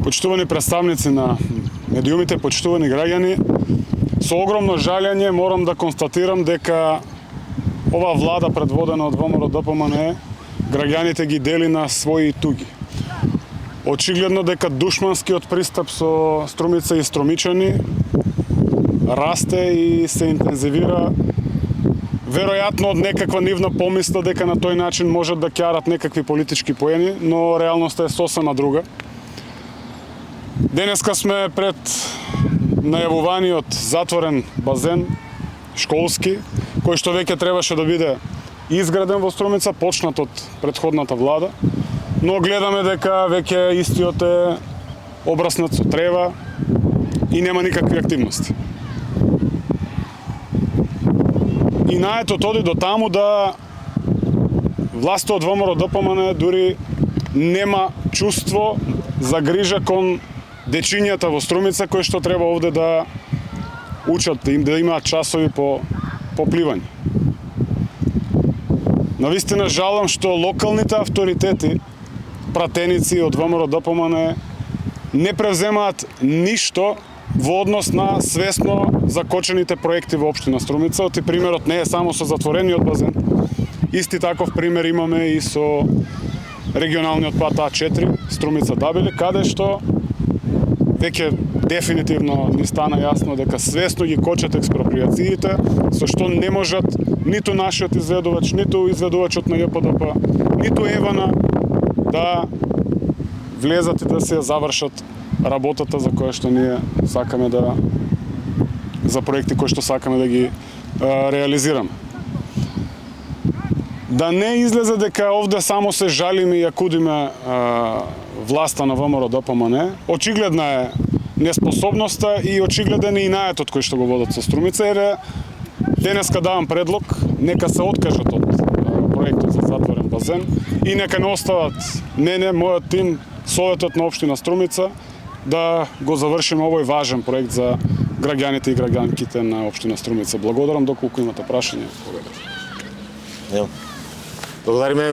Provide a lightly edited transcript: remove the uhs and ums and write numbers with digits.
Почитувани представници на медиумите, почитувани граѓани, со огромно жалење морам да констатирам дека ова влада предводена од ВМРО ДПМН граѓаните ги дели на своји и туги. Очигледно дека душманскиот пристап со Струмица и струмичани расте и се интензивира, веројатно од некаква нивна помисла дека на тој начин можат да ќарат некакви политички поени, но реалноста е сосема друга. Денеска сме пред најавуваниот затворен базен, школски, кој што веќе требаше да биде изграден во Струмица, почнат од претходната влада, но гледаме дека веќе истиот е обраснат со трева и нема никакви активности. И наетот оди до таму да власта од ВМРО ДПМН дури нема чувство за грижа кон дечињата во Струмица кои што треба овде да учат, да имаат часови по пливање. Навистина жалам што локалните авторитети, пратеници од ВМРО ДПМН не превземаат ништо во однос на свесно закочените проекти во општина Струмица. И примерот не е само со затворениот базен. Исти таков пример имаме и со регионалниот пат А4 Струмица-Дабиле, каде што веќе дефинитивно ни стана јасно дека свесно ги кочат експроприациите, со што не можат ниту нашиот изведувач, ниту изведувачот на ЈПДП, ниту Евана да влезат и да се завршат работата за која што ние сакаме да, за проекти кои што сакаме да ги реализираме. Да не излезе дека овде само се жалиме и ја кудиме власта на ВМРО ДПМН, очигледна е неспособноста и очигледен е и наетот кој што го водат со Струмица, jer денеска давам предлог, нека се откажат од проектот за затворен базен и нека не остават мене, мојот тим, Советот на општина Струмица, да го завршиме овој важен проект за граѓаните и граѓанките на општина Струмица. Благодарам, доколку имате прашања. Благодариме.